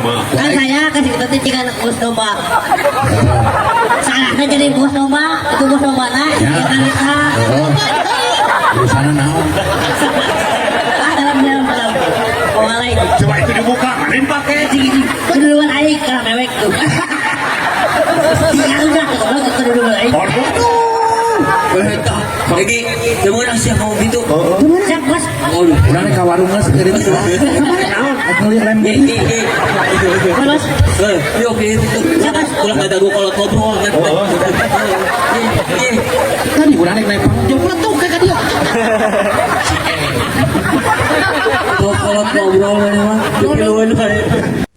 Kan saya kasih kita ticingan bos domba. Salahnya jadi bos domba, itu bos domba nah. Kita. Di sana naon? Dalam. Oh lain. Coba itu dibuka, manin pakai. Keduluan aing karena mewek tuh. Ya udah, keduluan aing. Lagi, semua orang siap mau gitu. Siap bos. Oh, Urang ka warung geus kirim itu. Naon? Aku lihat lem. Bos. Yuk gitu. Ulah kata gua kalau ngobrol kan. Tadi urang naik jomplang tuh ka dia. Kalau ngobrol memang.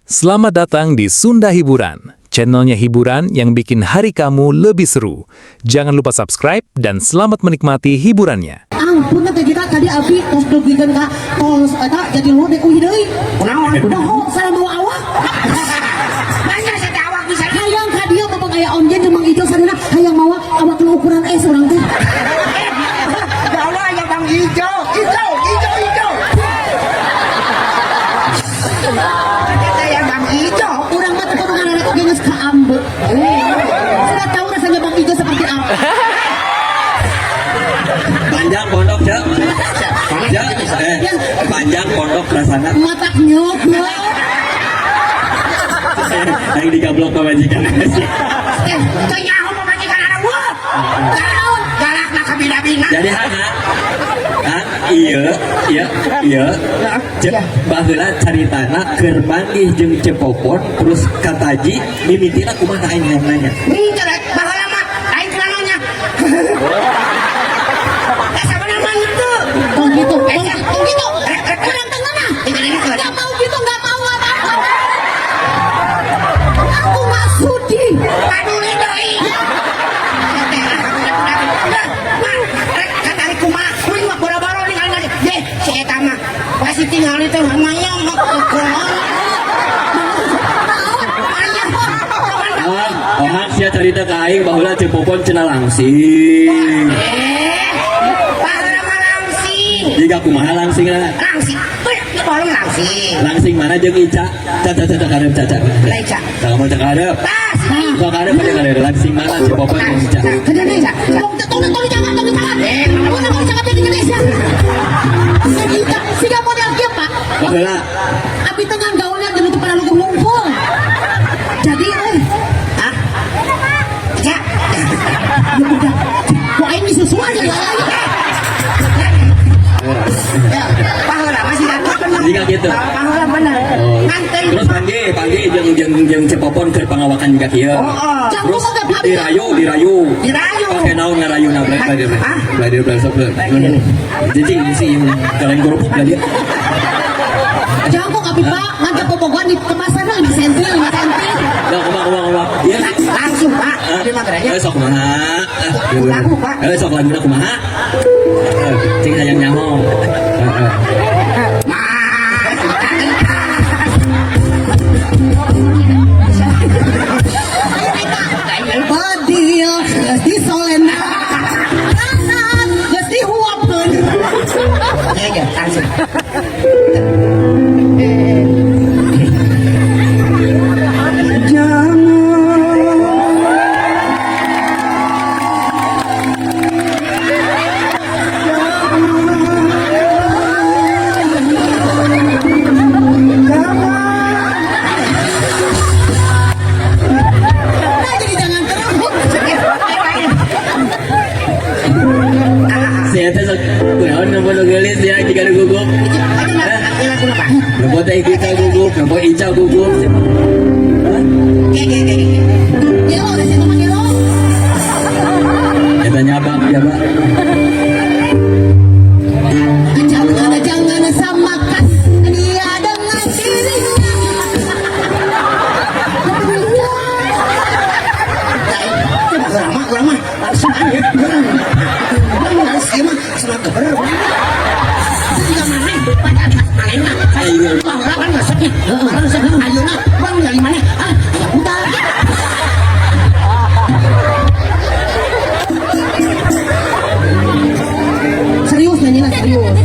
Selamat datang di Sunda Hiburan, channelnya hiburan yang bikin hari kamu lebih seru. Jangan lupa subscribe dan selamat menikmati hiburannya. Ampun teh kita tadi abi tos dugikeun ka tos eta jadi lu dek uih deui. Kunaon? Kunaon? Salah mau awak. Manya saya awak bisa hayang ka dieu bapak aya onjen jeung Mang Ijo sadana hayang mawa awak nu ukuran S urang teh. Ya Allah aya Mang Ijo. Aya Mang Ijo. Urang mah teu kudu ngaranna oge geus ka ambe. Sudah tahu rasanya Mang Ijo seperti apa. Panjang pondok ya. Panjang pondok rasanya. Matak nyok. Yang digablok ke majikan. Kayaknya aku pemajikan anak gua. Galak nak kabina-bina. Jadi hana. Iya. Baheula caritana keur manggih jeung Cepopon terus kataji mimitina kumaha aing nanya. Jelek baheula mah aing kelananya. Sabenerna mah gitu. Oh gitu. Oh gitu. Kurang tengah. Enggak mau gitu, enggak mau apa-apa. Aku enggak sudi. Aduh deui. Kata aku mah, kuing mah boro-boro ningali nanya. Deh, si eta mah pasti tinggal itu namanya mah Ohang sia cerita ke aing baheula Cepopon cenah langsing. baheula mah langsing. Jika kumaha langsingna? Langsing. Baru langsing. Langsing mana jeung Ica? Caca karep caca. Leca. Sama caca karep. Tas. Kok karep pada karep langsing mana Cepopon jeung Ica? Kada Leca. Tolong jangan. Mau jangan jadi Indonesia. Kita siga model kieu, Pak. Baheula Abi tengah gaulnya dulu teu pernah ngumpul. Jadi Ya. Udah. Kok aing susu aja ya. Ya, pahala masih ada benar. jika gitu. Pahala benar. Nganten. Terus panggil jeung Cepopon keur pangawakan jika kieu. Terus dirayu. Dirayu. Pakai naon ngarayuna belajar. Belajar sok. Jadi si kalian kerupuk belajar. Jangan kok abi Pak, ngajak bobogohan di kemasan 5 cm. Dah kumaha. Iya. Langsung Pak. Terima kasih. Sok kumaha. Lagu Pak. Sok laguna kumaha. Cing hayang nyaho. Badia geus disolena. Kanan geus dihuapkeun. Ya, langsung. Saya teh sok kunaon nomor gelis ya jika ada gugup. Nomor teh kita gugup, nomor Ica gugup. Kita nyabak. Jangan samakan dia dengan dirinya. Lama. Serius nyanyi lah serius.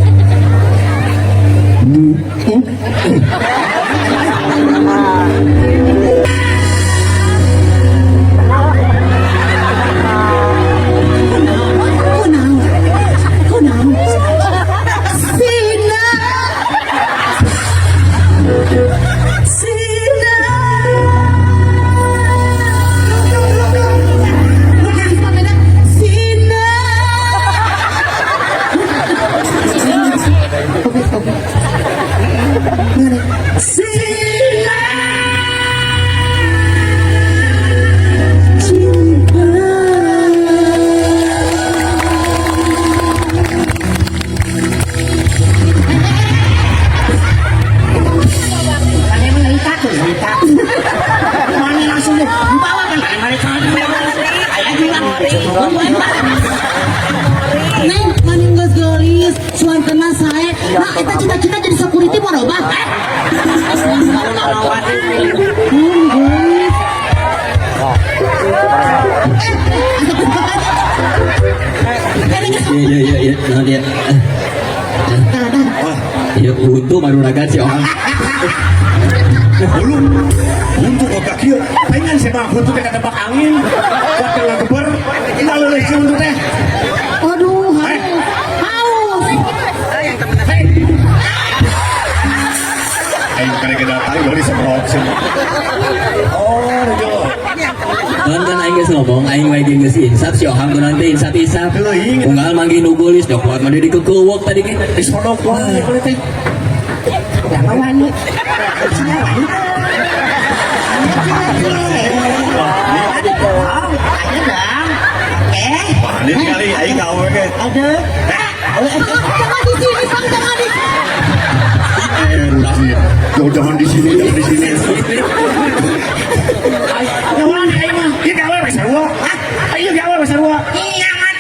cerita. Mana langsung dibawa kan mereka. Ayah bilang Neng, maning geus geulis, suan kena sae. Nah, kita cita-cita jadi security monoba. Geulis. Iya, nah dia. Ya untung baru raga si orang. Belum untuk otak kieu pengen sepak untuk teh tebak angin buat yang geber tinggal leuleus untuk teh Aduh, haus. aing kare datang dari semprot oh rejo Kan aing geus ngomong aing wae geus insap si Ohang tuh nanti insap-insap. Teuing. Unggal manggi nu geulis da kuat mah di kekeuweuk tadi ge. di sodok wae teh ini kali aing gawe ge Jangan di sini, Bang, jangan di sini. jangan di sini jangan di sini Nawan aing mah ieu gawe we sarua ayo gawe we sarua iya kan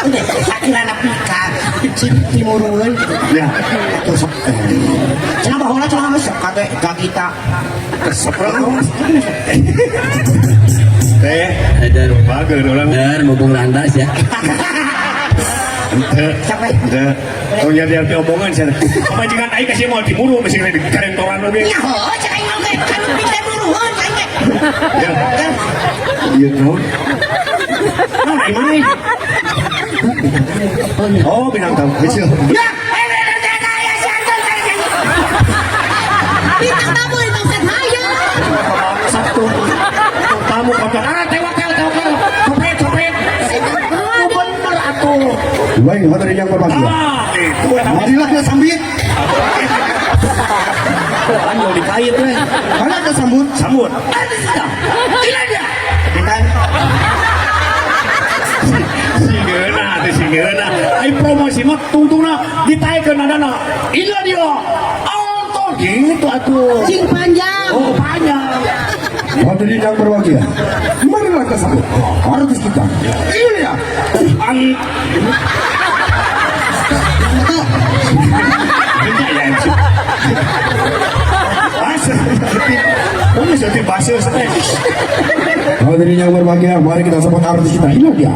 udah sakirana pika timurun ya terus cenah baheula cenah geus kate gagita keseprang teh Ada bageun urang dan mumpung lantas ya. capek oh jadi arti omongan sana apa jangan aing kasih mau timuru mesti karentoran oge Ya, ho, jangan ngomong kan bisa buruan, jangan. ya iya tuh nah gimana oh binang tahu kecil ya Bintang tamu yang maksud saya. satu tamu kotor tewakal copet bener atuh Baik, hadirin yang berbahagia. itu Marilah kita sambut. anu dikait we Mana kita sambut? sambut tidak dia kan singeuna ai promosi mah tungtungna ditaekeun adana ila dia auto gitu atuh Cing panjang. oh panjang Hadirin yang berbahagia. Marilah kita sambut artis kita. Iya. ang ya MC bahasa kamu seperti bahasa Hadirin yang berbahagia, mari kita sambut artis kita. Ini dia.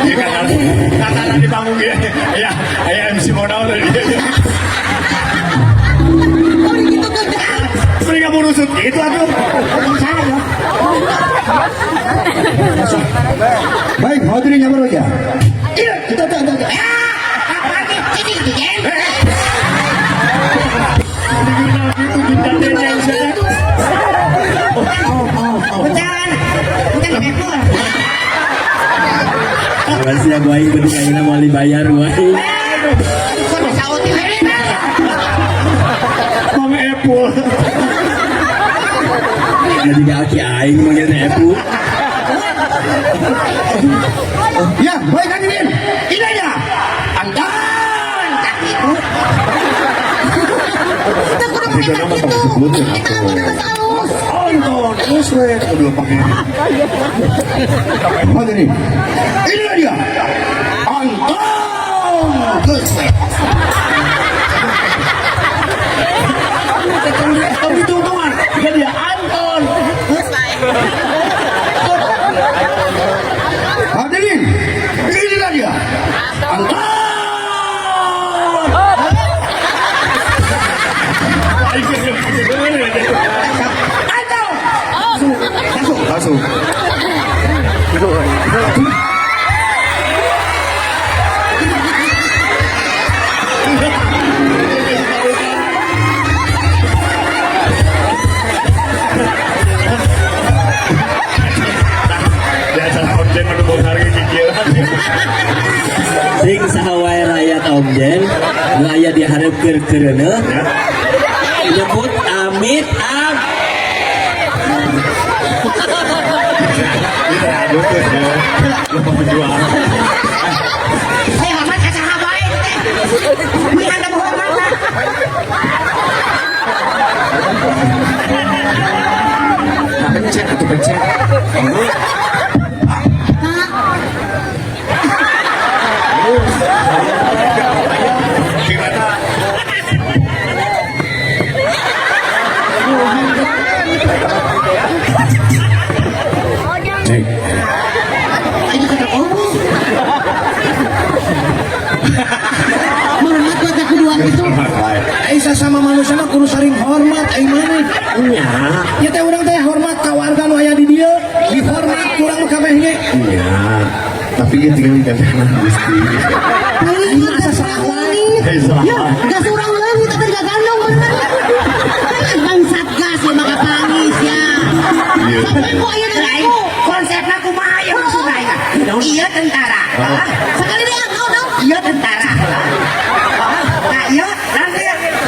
ya kata di panggung ya MC modal dia Oh, gitu gede. mereka mau rusut gitu atuh Baik, hadirin yang berbahagia. iya Tuh. Ini gede. Bukan depur. Masih yang wae betul ayeuna mau dibayar wae. Kok bisa uti hari ini? Mang Epul Jadi gak aki aing manggil Epu. Ya, baik hadirin. ini aja Anton. Tak itu. Kita kudu pakai tak itu. Kita kudu halus. Anton terus we udah pakai Hadirin. ini dia Anton terus we tapi tungtungan dia dia Anton Hadirin. ini dia Anton Langsung. biasa konten menunggu harga cicilan Sing saha wae rakyat Omjen, nu aya di hareup keur-keureuneun. Nyebut amit am. ini aduh tuh ya lupa penjual Saya hormat kacang habai. sama manusia mah kudu saling hormat ai maneh. Nya. Ya teh urang teh hormat ka warga nu aya di dieu, dihormat kurang kabeh ge. Nya. Tapi ieu tinggal di kanan Gusti. Paling asa sakali. Ya, gas urang leuwih tapi gak gandong bener. Bang Satgas ya maka pangis ya. Iya. Sampai kok aya Lain konsepna kumaha ya maksudna ya? Ieu tentara. sekali dia kau dong. Ieu tentara. Nah, ieu nanti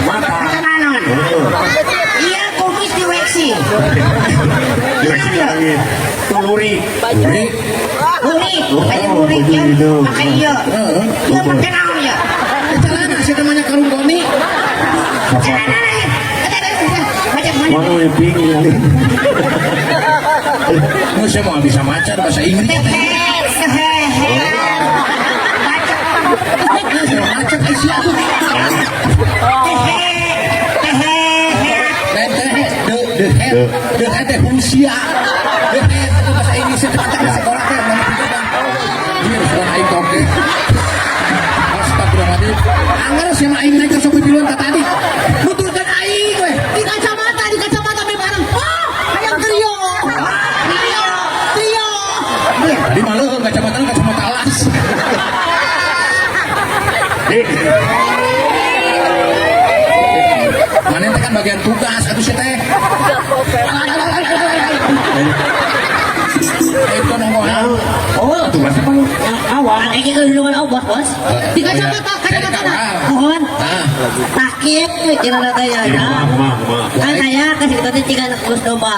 macam naon? Ieu kumis diweksi. Direksi langit. Tuluri. Buri, aya buri ieu. Pakai ieu. Ieu pakai naon ya? Celana sih namanya karung goni. Celana lain. Macam mana? Mau eping ini. Mau saya mau bisa macar bahasa Inggris. Macam isi aku. De ada fungsia. Bahasa Inggris itu sekolah teh mana pindah. Ini sekolah aing koke. Astagfirullahaladzim. Anggar sih mah aing naik ke sopi piluan ka tadi. Nutulkan aing we. Di kacamata me bareng. Oh, hayang trio. Trio. Di malu kacamata alas. Mana teh kan bagian tugas atuh si teh. Itu nongol. Oh, Tugas apa? awal. Kayak gitu di rumah bos bos. Di kacamata. Mohon. Sakit, kira kata ya. Kan saya kasih tadi tiga anak bos domba.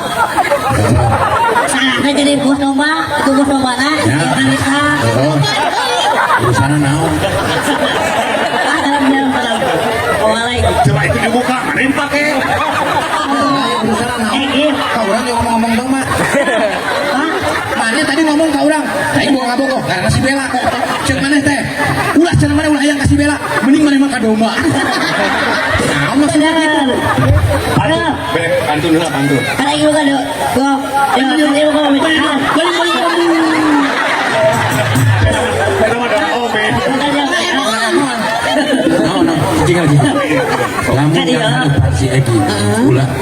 Salah kan jadi bos domba, itu bos domba nah. Jangan bisa. Urusan naon? Dalam. Waalaikumsalam. Coba itu dibuka. Mana yang pakai? Urusan naon? Iya. Kau orang yang ngomong dong, Mak. Mana tadi ngomong kau orang? Tadi gua ngabok kok, karena si Bella kok. Cek mana teh? Ulah cek mana ulah yang kasih Bella. Mending mana makan domba. Nah, maksudnya gitu. Pantun lah pantun. Karena itu kan gua itu gua minta. Cing lagi. Lamun jangan si Egi.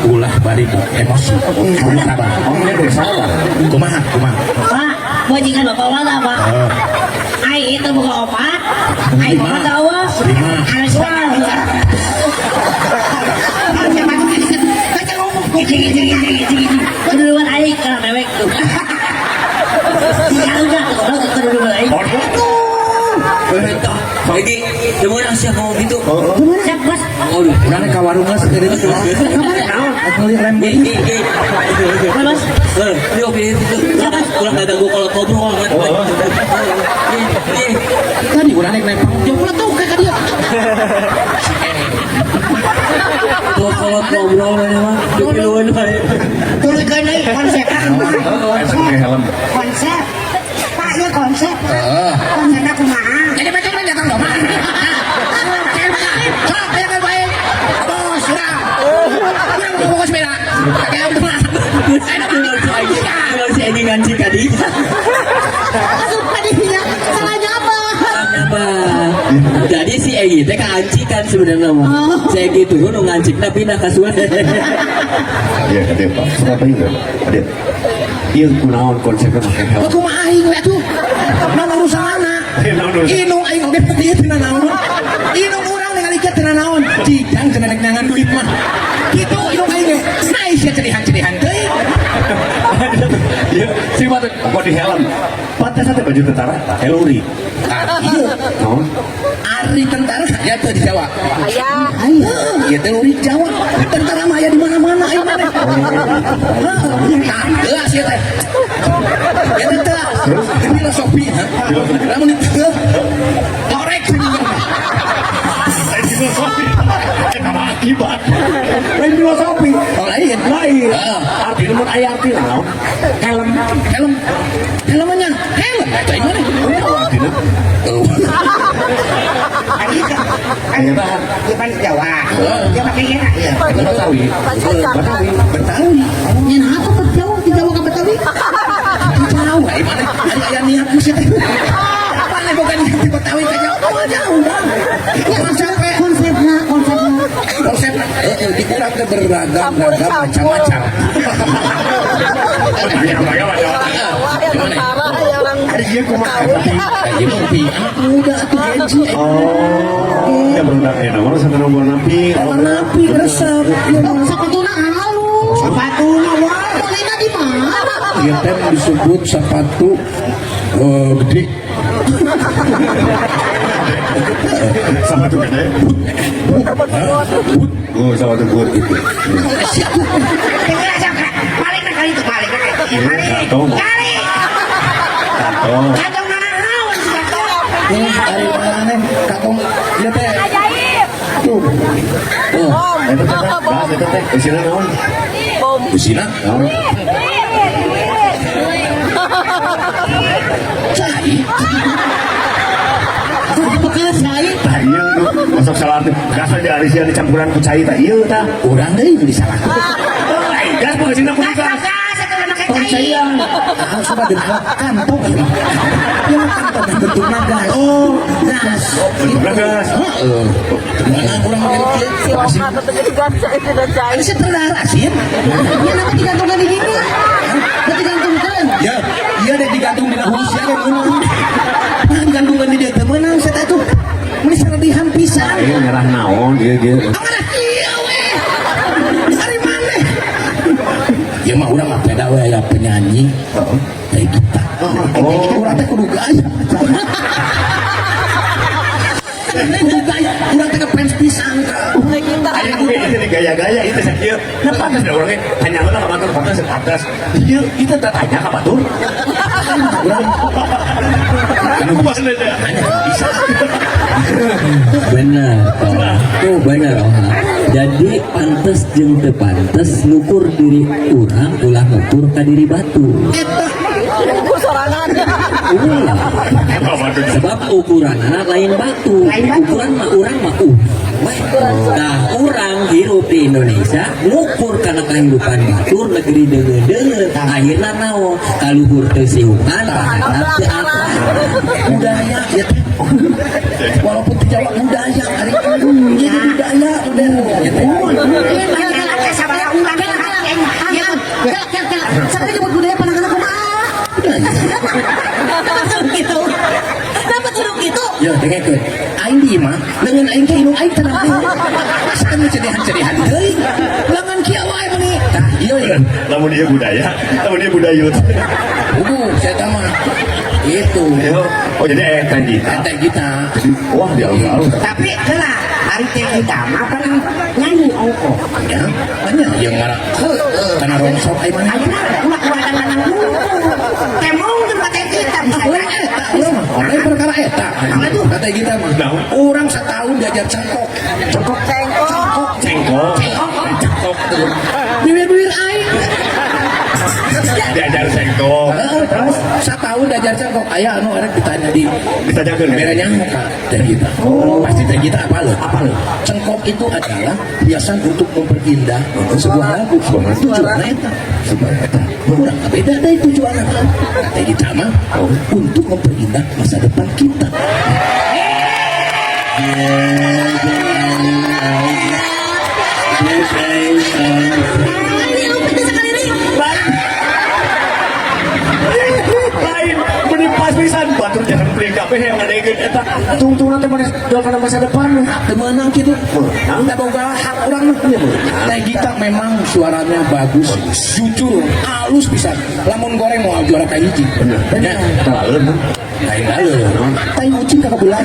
Ulah bari emosi. Ulah sabar. Omongnya dari salah. Kumaha? Pak, bajingan bapak mana pak? Ai itu bukan opat. Ai opat tahu. Ai suara. Keduluan ai kalau mewek tuh. Ya udah, kalau keduluan ai. Egi, gimana sih kamu gitu? Siap bos. Aduh, Urang ka warung geus kirim tuh. Beli lem Egi. Bos. Ini oke itu. Kurang ada gua kalau ngobrol kan. Tadi urang naik jomblo tuh ka dia. Gua kalau ngobrol memang duluan bae. Turunkeun deui konsep. Pakai helm. Konsep. Pak, ya konsep. Konsepnya kumaha? Jadi macam mana datang dong? Sok aya kan bae. Bos, urang. Urang mau bos bela. Kayak udah. Kalau si Egi ngancing tadi. Masuk tadinya. Salahnya apa? Apa? Jadi si Egi teh keancikan sebenarnya mah. Si Egi turun ngancing tapi pindah ke Sunda. Iya, ada Pak. Siapa itu? Ada. Iya, kunaon konsepnya pakai helm. Aku mah aing we atuh. Naon urusanna? Inung aing oge peuting teu naon. Inung urang ningali ke teu naon. Cijang cenah nangan duit mah. Kitu inung aing ge. Naik sia cedihan-cedihan teuing. Iya, si mata kok di helm. Pantas ada baju tentara. Heluri. Ieu Naon? Ari tentara ya teu di Jawa. Aya. Ieu teh uri Jawa. Tentara mah aya di mana-mana aing mah. Nah, geus ieu teh. Ya teh filosofi. Lamun itu korek Filosofi. Kenapa akibat? Lain filosofi. oh lain. Lain. Arti namun ayah arti naon? Helm. Helmnya helm eta ieu mah. Artinya. Ayah bahan. Dia kan Jawa. Dia pakai ya. Betawi. Betawi. Nyen apa berjauh di Jawa ke Betawi? Jauh ai mana? Ari aya niat sih teh. Mana bukan di Betawi ka jauh. Jauh. Ya sampai Konsepnya. konsep beragam macam-macam. Ada dia kumaha Aja mimpi anak muda tuh Genji. Oh, ya berudak ya nomor sama nomor napi. Napi resep. Sepatuna halus. Sepatuna wah. Bolehna di mana? Dia teh disebut sepatu gede. Sama tuh gede. Oh, sama tuh gue gitu. Balik kali itu balik. Tato. Tato. Kadang mana haus Tato. Dari mana Kakong dia teh. Tuh. Itu teh, bahas itu teh. Usina naon? Usina. Naon? Cai. Bekas saya. Tah ieu masuk salat gas di arisia dicampuran ku cai tah ieu tah. Urang deui nu disalah. Gas mah sina ku gas. Percaya. Coba dengar kantong. Ya kantong bentuknya gas. Oh, gas. Bentuknya gas. Heeh. Mana kurang dari kieu? Ini sih terlarang sih. Ya nanti digantungkan di sini. Nanti digantungkan. Ya, iya deh digantung di Rusia dan menang. Nah, digantungkan di dia menang saya tuh. Ini serbihan pisan. Ieu nyerah naon ieu. Amanah kieu we. Dari mana? Ya mah urang mah beda we ya penyanyi. Kayak kita. Oh, urang teh kudu gaya. Kudu gaya. Urang teh ngefans pisan. Ayo gue ini gaya-gaya itu sakit. Nah pantas dah orangnya tanya mana ke batur pantas pantas. Iya kita tak tanya ke batur. Aku bahas aja. Bisa. Benar tuh benar jadi pantes jeung teu pantes ngukur diri urang ulah ngukur ka diri batu. Ulah. Sebab ukuran anak lain batu, ukuran mah urang mah nah urang hirup di Indonesia ngukur karena kehidupan batur negeri deungeun akhirna naon kaluhur teu siungan pahandap teu apa Budaya ya teh. Walaupun di Jawa budaya hari ini jadi budaya udah. Ya teh. Sampai nyebut budaya pandangan aku mah. Gitu. Dapat jeruk gitu. Ya dengekeun. Aing di mah dengan aing teh inung aing tenang. Masakan cedihan-cedihan deui. Langan kieu wae meuni. Tah ieu ya. Lamun dia budaya, lamun dia budayut. Saya teh mah itu. Oh jadi teh kita. Teh kita. Wah dia alus. Tapi lah hari teh kita mah kan nyanyi ongko. Ya, banyak yang marah. Karena rongsok aing mah. Ulah kuatan lanang dulu. Emang tempat teh kita bisa. Orang perkara eta. Kata kita mah. Orang setahun diajar cengkok. Cengkok. Bibir-bibir aing. Diajar cengkok. Terus setahun diajar cengkok. Aya anu arek ditanya di Ditanyakeun merenya apa? Teh kita. Pasti teh kita apa lo? Cengkok itu adalah biasa untuk memperindah sebuah lagu. Tujuannya eta. Kurang beda dari tujuannya. Teh kita mah untuk memperindah masa depan kita. Lain, meni pas pisan batur jangan beli kabeh yang ngadegeun eta. Tungtungna teh mana kana masa depan. Temenang gitu. Nggak boga hak orang teh kita memang suaranya bagus, jujur, halus bisa. Lamun goreng mau juara kayak hiji. Bener. Ya, Terlalu. lain lain. Tai ucing kakak bulan.